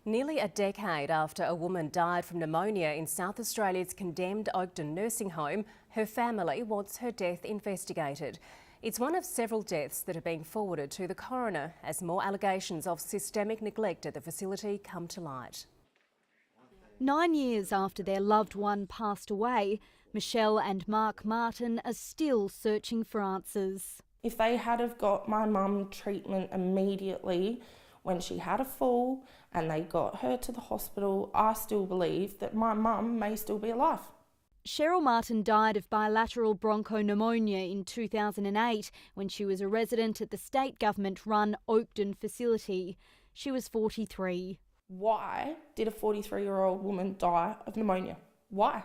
Nearly a decade after a woman died from pneumonia in South Australia's condemned Oakden nursing home, her family wants her death investigated. It's one of several deaths that are being forwarded to the coroner as more allegations of systemic neglect at the facility come to light. 9 years after their loved one passed away, Michelle and Mark Martin are still searching for answers. If they had have got my mum treatment immediately when she had a fall and they got her to the hospital, I still believe that my mum may still be alive. Cheryl Martin died of bilateral bronchopneumonia in 2008 when she was a resident at the state government-run Oakden facility. She was 43. Why did a 43-year-old woman die of pneumonia? Why?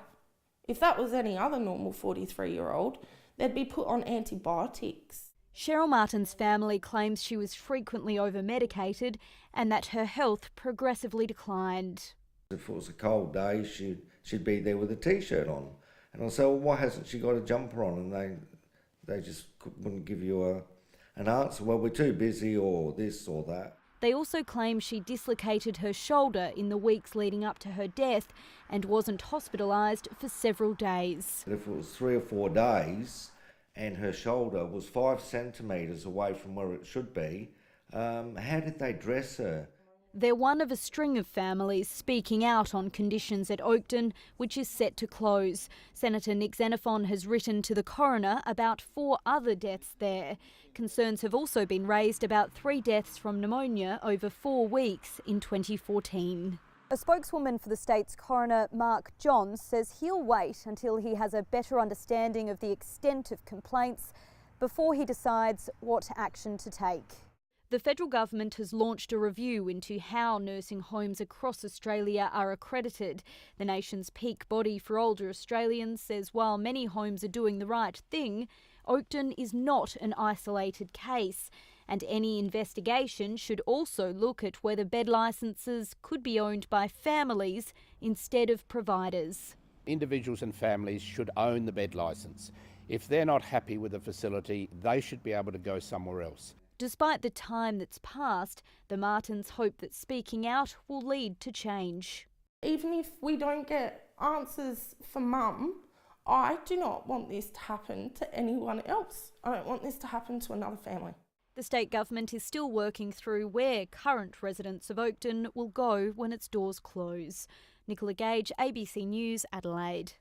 If that was any other normal 43-year-old, they'd be put on antibiotics. Cheryl Martin's family claims she was frequently over-medicated and that her health progressively declined. If it was a cold day, she'd be there with a T-shirt on. And I'll say, well, why hasn't she got a jumper on? And they just wouldn't give you an answer. Well, we're too busy, or this or that. They also claim she dislocated her shoulder in the weeks leading up to her death and wasn't hospitalised for several days. If it was 3 or 4 days and her shoulder was 5 centimetres away from where it should be, how did they dress her? They're one of a string of families speaking out on conditions at Oakden, which is set to close. Senator Nick Xenophon has written to the coroner about 4 other deaths there. Concerns have also been raised about 3 deaths from pneumonia over 4 weeks in 2014. A spokeswoman for the state's coroner, Mark Johns, says he'll wait until he has a better understanding of the extent of complaints before he decides what action to take. The federal government has launched a review into how nursing homes across Australia are accredited. The nation's peak body for older Australians says while many homes are doing the right thing, Oakden is not an isolated case, and any investigation should also look at whether bed licences could be owned by families instead of providers. Individuals and families should own the bed licence. If they're not happy with the facility, they should be able to go somewhere else. Despite the time that's passed, the Martins hope that speaking out will lead to change. Even if we don't get answers for Mum, I do not want this to happen to anyone else. I don't want this to happen to another family. The state government is still working through where current residents of Oakden will go when its doors close. Nicola, Gage, ABC News, Adelaide.